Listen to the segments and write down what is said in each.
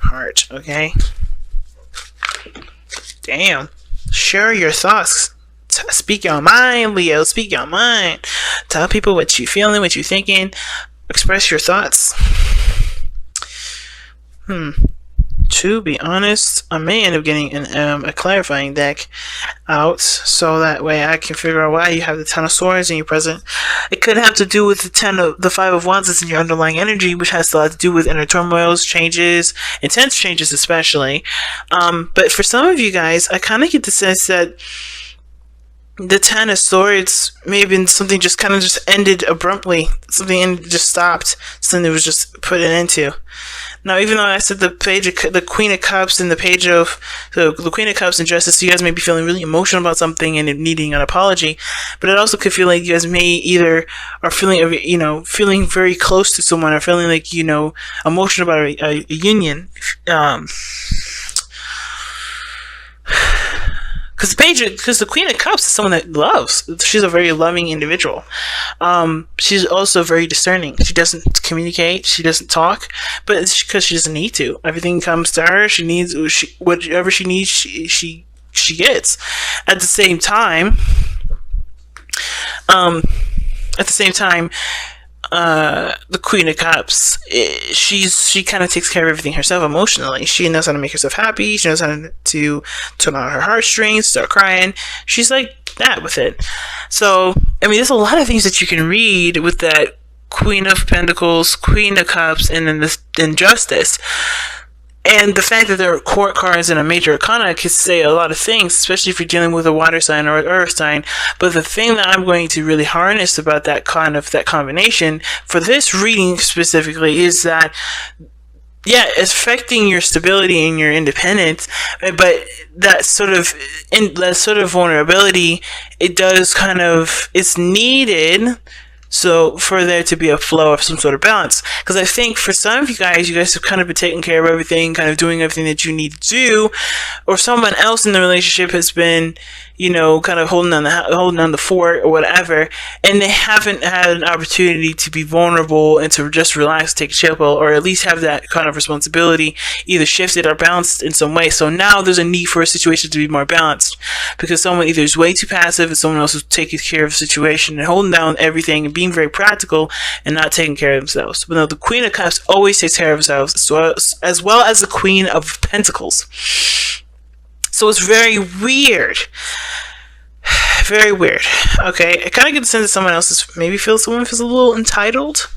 heart, okay? Damn. Share your thoughts. Speak your mind, Leo. Speak your mind. Tell people what you're feeling, what you're thinking. Express your thoughts. To be honest, I may end up getting a clarifying deck out, so that way I can figure out why you have the Ten of Swords in your present. It could have to do with the Five of Wands that's in your underlying energy, which has a lot to do with inner turmoils, changes, intense changes especially. But for some of you guys, I kind of get the sense that the Ten of Swords may have been something just kind of just ended abruptly. Something just stopped. Something that was just put an end to. Now, even though I said the Queen of Cups and the page of the Queen of Cups and Justice, you guys may be feeling really emotional about something and needing an apology, but it also could feel like you guys may either are feeling, feeling very close to someone, or feeling like, emotional about a union. Because the Queen of Cups is someone that loves. She's a very loving individual. She's also very discerning. She doesn't communicate. She doesn't talk, but it's because she doesn't need to. Everything comes to her. She needs whatever she needs. She gets. At the same time, the Queen of Cups, she kind of takes care of everything herself emotionally. She knows how to make herself happy. She knows how to turn on her heartstrings, start crying. She's like that with it. So, there's a lot of things that you can read with that Queen of Pentacles, Queen of Cups, and then this Justice. And the fact that there are court cards and a major arcana could say a lot of things, especially if you're dealing with a water sign or an earth sign. But the thing that I'm going to really harness about that combination for this reading specifically is that, it's affecting your stability and your independence, but that sort of vulnerability, it's needed. So for there to be a flow of some sort of balance. Because I think for some of you guys have kind of been taking care of everything, kind of doing everything that you need to do, or someone else in the relationship has been, kind of holding on the fort or whatever, and they haven't had an opportunity to be vulnerable and to just relax, take a chill pill, or at least have that kind of responsibility either shifted or balanced in some way. So now there's a need for a situation to be more balanced, because someone either is way too passive and someone else is taking care of the situation and holding down everything and being very practical and not taking care of themselves. But no, the Queen of Cups always takes care of themselves, as well as the Queen of Pentacles. So it's very weird. Very weird. Okay, I kind of get the sense that someone feels a little entitled,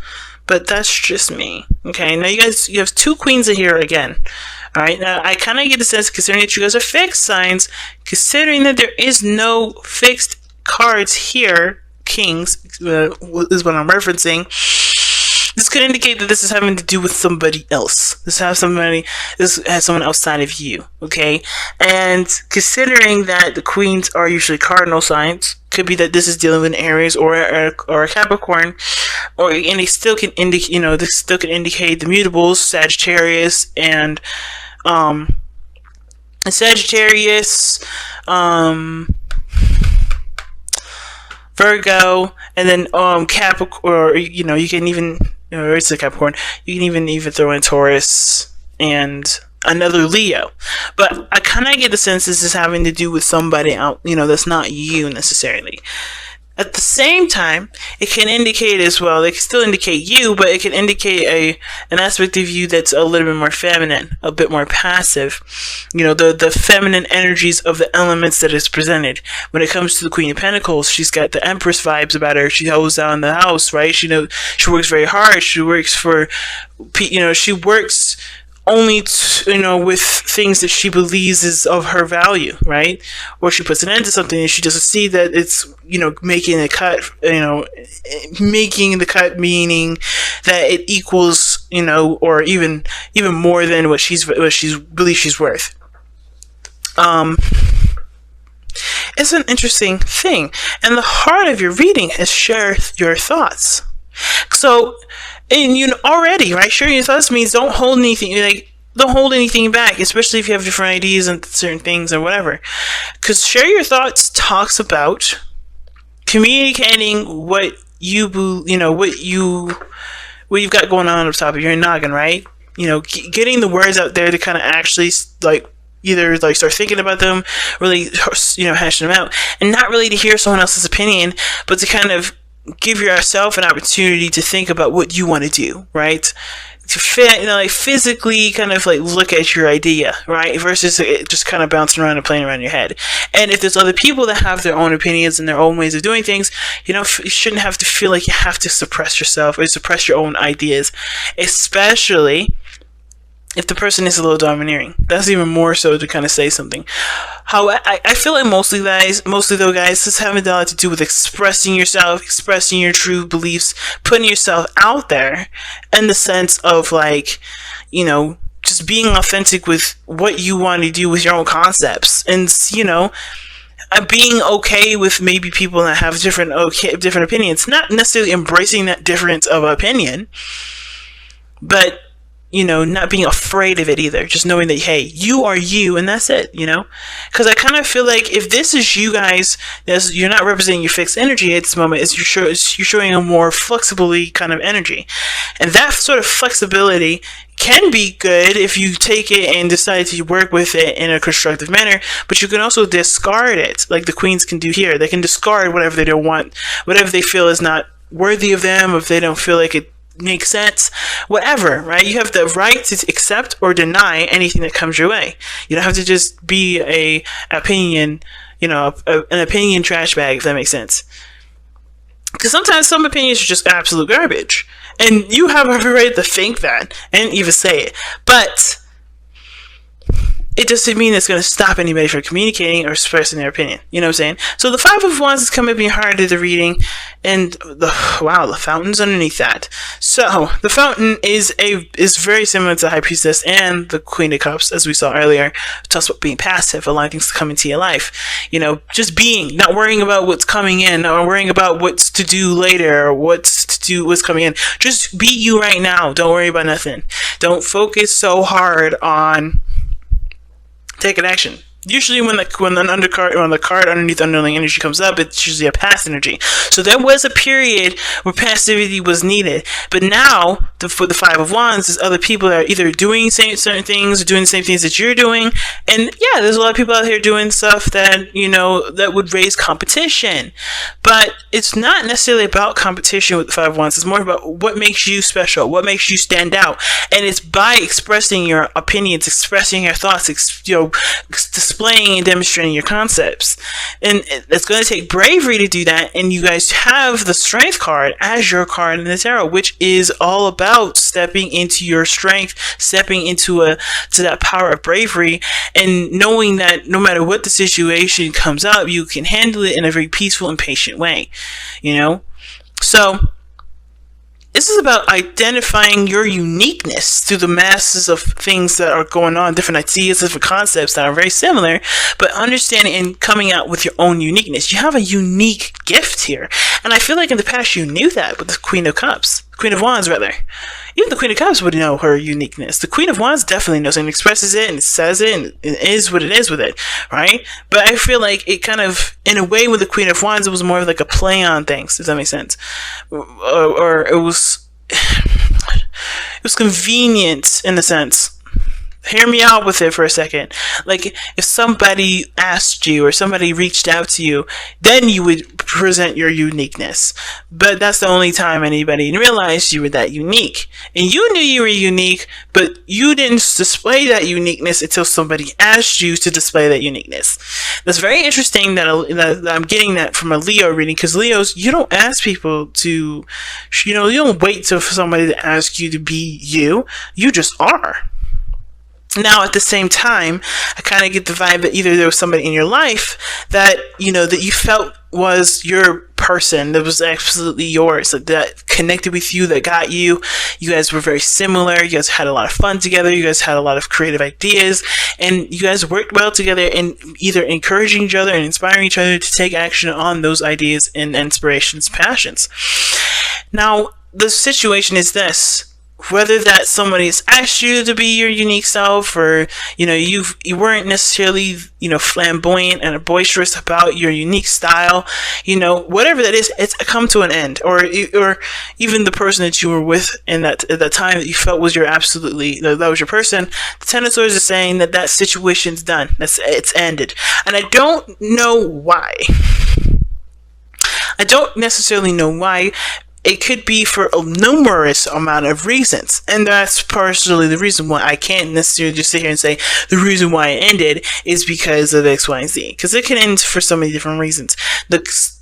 but that's just me. Okay, now you have two queens in here again. Alright, now I kind of get the sense, considering that you guys are fixed signs, considering that there is no fixed cards here, kings, is what I'm referencing. This could indicate that this is having to do with somebody else. This has someone outside of you, okay? And considering that the queens are usually cardinal signs, could be that this is dealing with an Aries or a Capricorn, and they still can indicate, the mutables, Sagittarius and Virgo, and then Capricorn, or you can even, it's a Capricorn. You can even throw in Taurus and another Leo. But I kind of get the sense this is having to do with somebody out, that's not you necessarily. At the same time, it can indicate as well, it can still indicate you, but it can indicate an aspect of you that's a little bit more feminine, a bit more passive. The feminine energies of the elements that is presented. When it comes to the Queen of Pentacles, she's got the Empress vibes about her. She holds down the house, right? She works very hard. She works she works only with things that she believes is of her value, right? Or she puts an end to something and she doesn't see that it's making the cut, meaning that it equals or even more than what she believes she's worth. It's an interesting thing, and the heart of your reading is share your thoughts. So, and already, right? Sharing your thoughts means don't hold anything back, especially if you have different ideas and certain things or whatever. Because share your thoughts talks about communicating what you've got going on top of your noggin, right? getting the words out there to kind of actually like either like start thinking about them, really hashing them out, and not really to hear someone else's opinion, but to kind of give yourself an opportunity to think about what you want to do, right? To physically kind of like look at your idea, right? Versus it just kind of bouncing around and playing around in your head. And if there's other people that have their own opinions and their own ways of doing things, you shouldn't have to feel like you have to suppress yourself or suppress your own ideas, especially if the person is a little domineering. That's even more so to kind of say something. How I feel like mostly though, guys, this having a lot to do with expressing yourself, expressing your true beliefs, putting yourself out there in the sense of like, just being authentic with what you want to do with your own concepts, and being okay with maybe people that have different opinions, not necessarily embracing that difference of opinion, but not being afraid of it either. Just knowing that, hey, you are you, and that's it, Because I kind of feel like if this is you guys, you're not representing your fixed energy at this moment. You're showing a more flexibly kind of energy. And that sort of flexibility can be good if you take it and decide to work with it in a constructive manner, but you can also discard it, like the queens can do here. They can discard whatever they don't want, whatever they feel is not worthy of them, if they don't feel like it makes sense, whatever, right? You have the right to accept or deny anything that comes your way. You don't have to just be an opinion trash bag, if that makes sense. Because sometimes some opinions are just absolute garbage, and you have every right to think that and even say it, but it doesn't mean it's going to stop anybody from communicating or expressing their opinion. You know what I'm saying? So the Five of Wands is coming in hard to the reading, and the fountain's underneath that. So the fountain is very similar to the High Priestess and the Queen of Cups, as we saw earlier. It talks about being passive, allowing things to come into your life. Just being, not worrying about what's coming in, not worrying about what's to do later or what's coming in. Just be you right now. Don't worry about nothing. Don't focus so hard on taking action. Usually when the card underneath underlying energy comes up, it's usually a past energy. So there was a period where passivity was needed. But now, for the Five of Wands, there's other people that are either doing certain things or doing the same things that you're doing. And yeah, there's a lot of people out here doing stuff that, that would raise competition. But it's not necessarily about competition with the Five of Wands. It's more about what makes you special, what makes you stand out. And it's by expressing your opinions, expressing your thoughts, displaying and demonstrating your concepts. And it's going to take bravery to do that, and you guys have the Strength card as your card in the tarot, which is all about stepping into your strength, stepping into to that power of bravery, and knowing that no matter what the situation comes up, you can handle it in a very peaceful and patient way. So this is about identifying your uniqueness through the masses of things that are going on, different ideas, different concepts that are very similar, but understanding and coming out with your own uniqueness. You have a unique gift here. And I feel like in the past you knew that with the Queen of Wands, rather. Even the Queen of Cups would know her uniqueness. The Queen of Wands definitely knows and expresses it and says it and it is what it is with it, right? But I feel like it kind of, in a way with the Queen of Wands, it was more of like a play on things, if that makes sense. Or it was convenient in a sense. Hear me out with it for a second. Like, if somebody asked you or somebody reached out to you, then you would present your uniqueness. But that's the only time anybody realized you were that unique. And you knew you were unique, but you didn't display that uniqueness until somebody asked you to display that uniqueness. That's very interesting that I'm getting that from a Leo reading, because Leos, you don't ask people to, you don't wait for somebody to ask you to be you. You just are. Now, at the same time, I kind of get the vibe that either there was somebody in your life that, that you felt was your person, that was absolutely yours, that connected with you, that got you. You guys were very similar. You guys had a lot of fun together. You guys had a lot of creative ideas, and you guys worked well together in either encouraging each other and inspiring each other to take action on those ideas and inspirations, passions. Now, the situation is this. whether that somebody's asked you to be your unique self, or you weren't necessarily flamboyant and boisterous about your unique style, whatever that is, it's come to an end. Or even the person that you were with in at that time that you felt was that was your person. The Ten of Swords is saying that situation's done. It's ended, and I don't know why. I don't necessarily know why. It could be for a numerous amount of reasons, and that's partially the reason why I can't necessarily just sit here and say the reason why it ended is because of X, Y, and Z, because it can end for so many different reasons.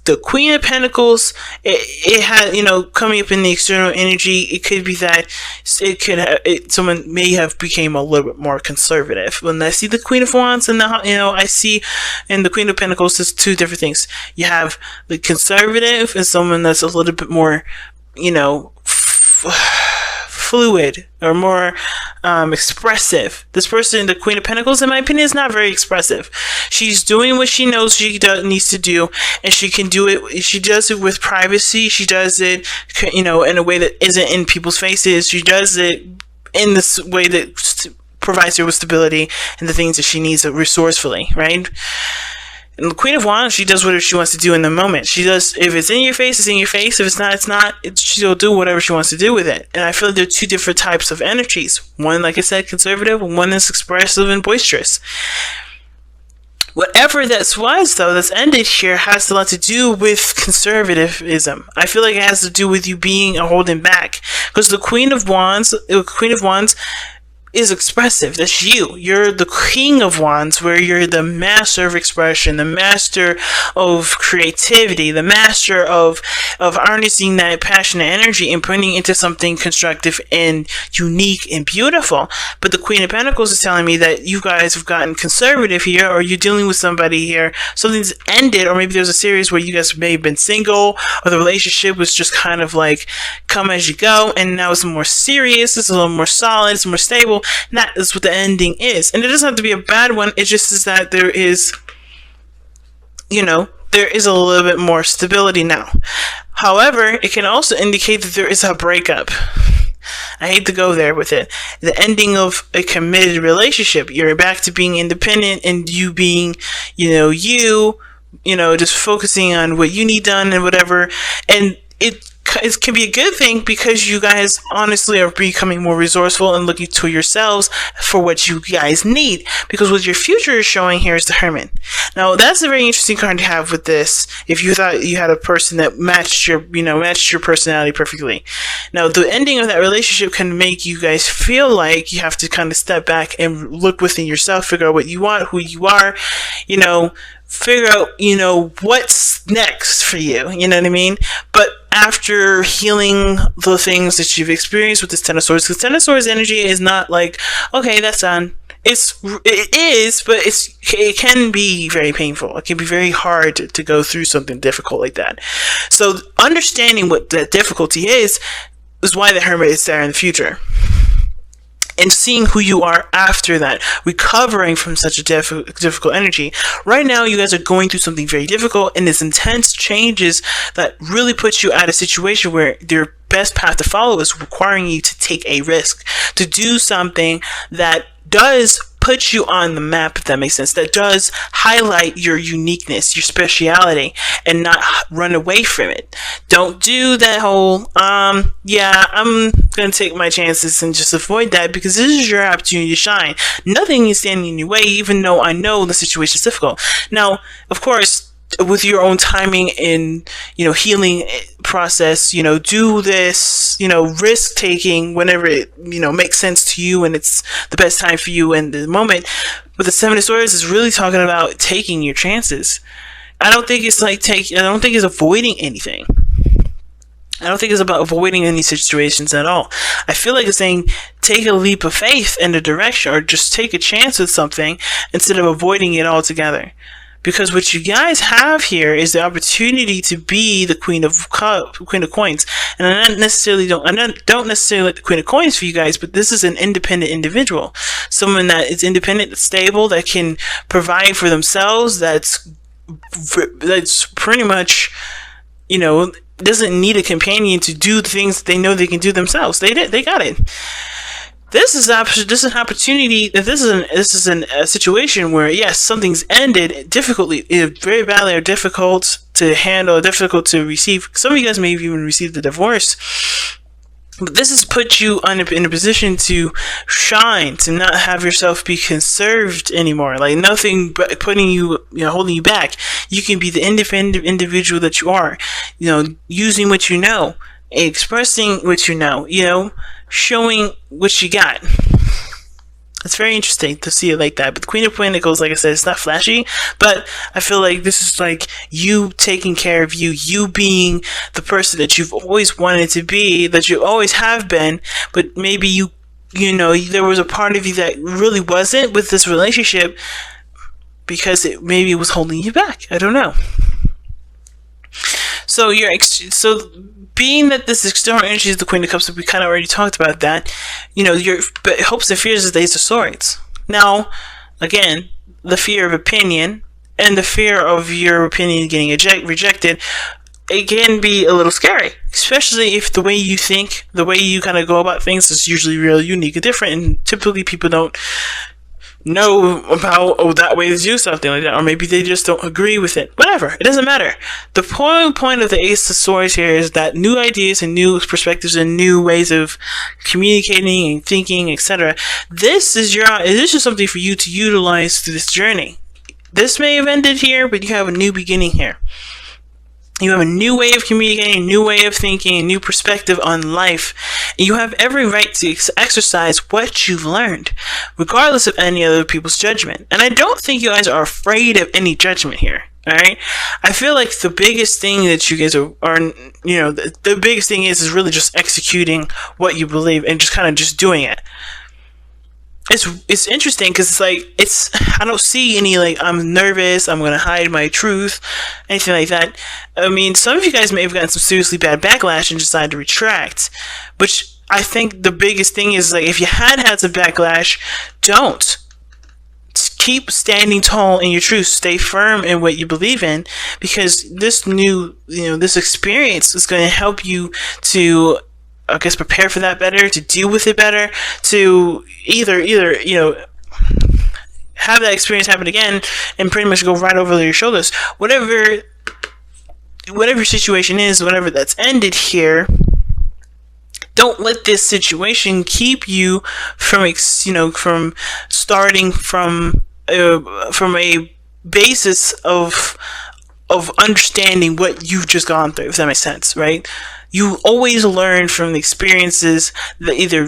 The Queen of Pentacles, it had, coming up in the external energy, it could be that someone may have became a little bit more conservative. When I see the Queen of Wands and I see in the Queen of Pentacles, there's two different things. You have the conservative and someone that's a little bit more, fluid or more expressive. This person, the Queen of Pentacles, in my opinion, is not very expressive. She's doing what she knows she needs to do, and she can do it. She does it with privacy. She does it, in a way that isn't in people's faces. She does it in this way that provides her with stability and the things that she needs resourcefully, right? And the Queen of Wands, she does whatever she wants to do in the moment. She does, if it's in your face, it's in your face. If it's not, it's not. She'll do whatever she wants to do with it. And I feel like there are two different types of energies. One, like I said, conservative, and one is expressive and boisterous. Whatever that was, though, that's ended here has a lot to do with conservatism. I feel like it has to do with you being a holding back. Because the Queen of Wands is expressive. That's you. You're the King of Wands, where you're the master of expression, the master of creativity, the master of harnessing that passionate energy and putting it into something constructive and unique and beautiful. But the Queen of Pentacles is telling me that you guys have gotten conservative here, or you're dealing with somebody here, something's ended, or maybe there's a series where you guys may have been single, or the relationship was just kind of like come as you go, and now it's more serious, it's a little more solid, it's more stable. And that is what the ending is. And it doesn't have to be a bad one. It just is that there is, there is a little bit more stability now. However, it can also indicate that there is a breakup. I hate to go there with it. The ending of a committed relationship. You're back to being independent, and you being, just focusing on what you need done and whatever. And it can be a good thing, because you guys honestly are becoming more resourceful and looking to yourselves for what you guys need, because what your future is showing here is the Hermit. Now, that's a very interesting card to have with this, if you thought you had a person that matched your personality perfectly. Now, the ending of that relationship can make you guys feel like you have to kind of step back and look within yourself, figure out what you want, who you are, figure out, what's next for you, you know what I mean? But after healing the things that you've experienced with this Ten of Swords, because Ten of Swords energy is not like, okay, that's done. It is, but it can be very painful. It can be very hard to go through something difficult like that. So understanding what that difficulty is why the Hermit is there in the future. And seeing who you are after that, recovering from such a difficult energy. Right now, you guys are going through something very difficult, and this intense changes that really puts you at a situation where your best path to follow is requiring you to take a risk, to do something that does put you on the map, if that makes sense, that does highlight your uniqueness, your speciality, and not run away from it. Don't do that whole, I'm gonna take my chances and just avoid that, because this is your opportunity to shine. Nothing is standing in your way, even though I know the situation is difficult. Now, of course, with your own timing and healing process, do this, risk taking whenever it makes sense to you and it's the best time for you in the moment. But the Seven of Swords is really talking about taking your chances. I don't think it's avoiding anything. I don't think it's about avoiding any situations at all. I feel like it's saying take a leap of faith in the direction, or just take a chance with something instead of avoiding it altogether. Because what you guys have here is the opportunity to be the Queen of Coins, and I don't necessarily like the Queen of Coins for you guys, but this is an independent individual, someone that is independent, stable, that can provide for themselves. That's pretty much, doesn't need a companion to do the things that they know they can do themselves. They got it. This is an opportunity. This is a situation where, yes, something's ended difficultly, very badly, or difficult to handle, difficult to receive. Some of you guys may have even received a divorce. But this has put you in a position to shine, to not have yourself be conserved anymore. Like nothing but putting you, holding you back. You can be the independent individual that you are. Using what you know, expressing what you know, showing what you got. It's very interesting to see it like that. But the Queen of Pentacles, like I said, it's not flashy, but I feel like this is like you taking care of you being the person that you've always wanted to be, that you always have been, but maybe there was a part of you that really wasn't with this relationship because maybe it was holding you back. I don't know. So being that this external energy is the Queen of Cups, we kind of already talked about that. Your hopes and fears is the Ace of Swords. Now, again, the fear of opinion and the fear of your opinion getting rejected, it can be a little scary, especially if the way you think, the way you kind of go about things is usually real unique and different, and typically people don't know about that way to do something like that, or maybe they just don't agree with it. Whatever, it doesn't matter. The point of the Ace of Swords here is that new ideas and new perspectives and new ways of communicating and thinking, etc. This is just something for you to utilize through this journey. This may have ended here, but you have a new beginning here. You have a new way of communicating, a new way of thinking, a new perspective on life. And you have every right to exercise what you've learned, regardless of any other people's judgment. And I don't think you guys are afraid of any judgment here. Alright? I feel like the biggest thing that you guys are the biggest thing is really just executing what you believe and just kind of just doing it. It's interesting because I don't see any I'm nervous, I'm gonna hide my truth, anything like that. I mean, some of you guys may have gotten some seriously bad backlash and decided to retract, which I think the biggest thing is if you had some backlash, don't. Keep standing tall in your truth. Stay firm in what you believe in, because this this experience is going to help you to, I guess, prepare for that better, to deal with it better, to either have that experience happen again and pretty much go right over your shoulders. Whatever your situation is, whatever that's ended here, don't let this situation keep you from starting from a basis of understanding what you've just gone through, if that makes sense, right? You always learn from the experiences that either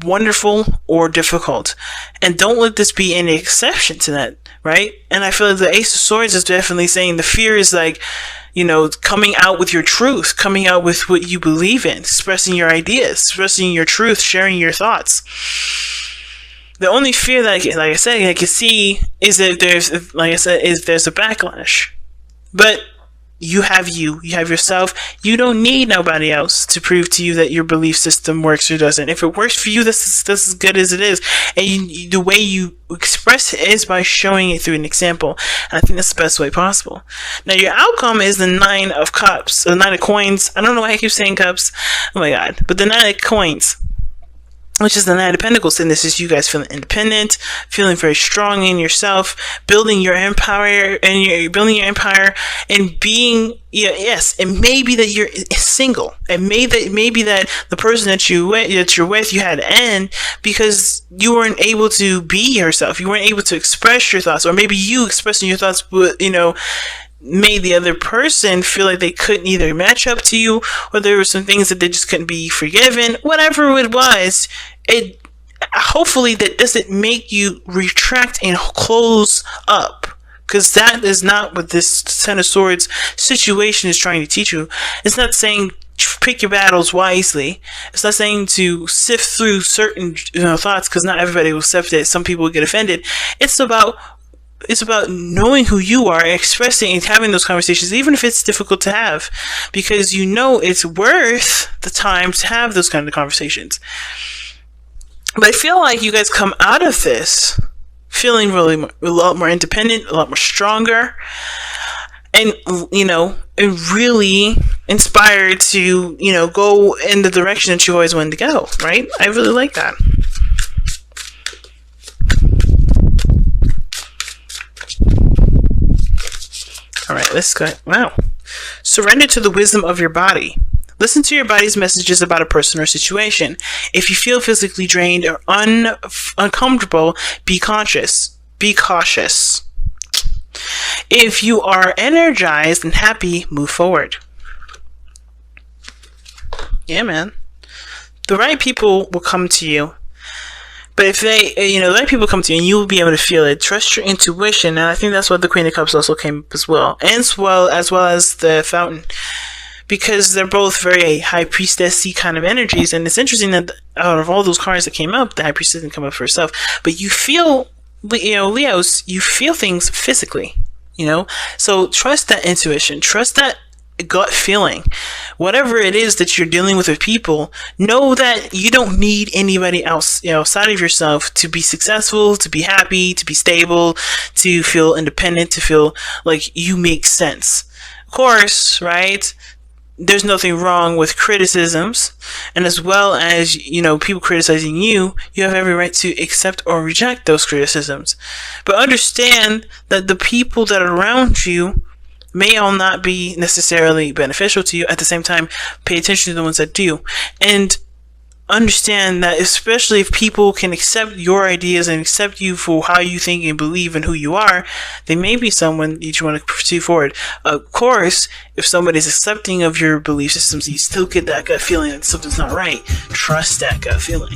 wonderful or difficult, and don't let this be any exception to that, right? And I feel like the Ace of Swords is definitely saying the fear is coming out with your truth, coming out with what you believe in, expressing your ideas, expressing your truth, sharing your thoughts. The only fear that I can see is that there's a backlash, but you have yourself. You don't need nobody else to prove to you that your belief system works or doesn't. If it works for you, this is as good as it is. And the way you express it is by showing it through an example. And I think that's the best way possible. Now, your outcome is the 9 of Cups, the 9 of Coins. I don't know why I keep saying cups. Oh my god. But the 9 of Coins, which is the 9 of Pentacles, and this is you guys feeling independent, feeling very strong in yourself, building your empire, and being, yes, it may be that you're single, and maybe that the person that you're with, you had to end because you weren't able to be yourself, you weren't able to express your thoughts, or maybe you expressing your thoughts, made the other person feel like they couldn't either match up to you, or there were some things that they just couldn't be forgiven. Whatever it was, it hopefully that doesn't make you retract and close up, because that is not what this Ten of Swords situation is trying to teach you. It's not saying pick your battles wisely. It's not saying to sift through certain thoughts, because not everybody will sift it. Some people will get offended. It's about knowing who you are, expressing and having those conversations, even if it's difficult to have, because it's worth the time to have those kind of conversations. But I feel like you guys come out of this feeling really a lot more independent, a lot more stronger, and really inspired to go in the direction that you always wanted to go, right? I really like that. All right, let's go. Wow. Surrender to the wisdom of your body. Listen to your body's messages about a person or situation. If you feel physically drained or uncomfortable, be conscious. Be cautious. If you are energized and happy, move forward. Yeah, man. The right people will come to you. But if they, the right people come to you and you will be able to feel it. Trust your intuition. And I think that's what the Queen of Cups also came up as well. And as well as the Fountain. Because they're both very high priestess-y kind of energies. And it's interesting that out of all those cards that came up, the high priestess didn't come up for herself. But you feel, Leos, you feel things physically. So trust that intuition. Trust that gut feeling. Whatever it is that you're dealing with people, know that you don't need anybody else outside of yourself to be successful, to be happy, to be stable, to feel independent, to feel like you make sense. Of course, right? There's nothing wrong with criticisms, and as well as people criticizing you, you have every right to accept or reject those criticisms. But understand that the people that are around you may all not be necessarily beneficial to you. At the same time, pay attention to the ones that do, and understand that especially if people can accept your ideas and accept you for how you think and believe and who you are, they may be someone that you want to pursue forward. Of course, if somebody's accepting of your belief systems, you still get that gut feeling that something's not right. Trust that gut feeling.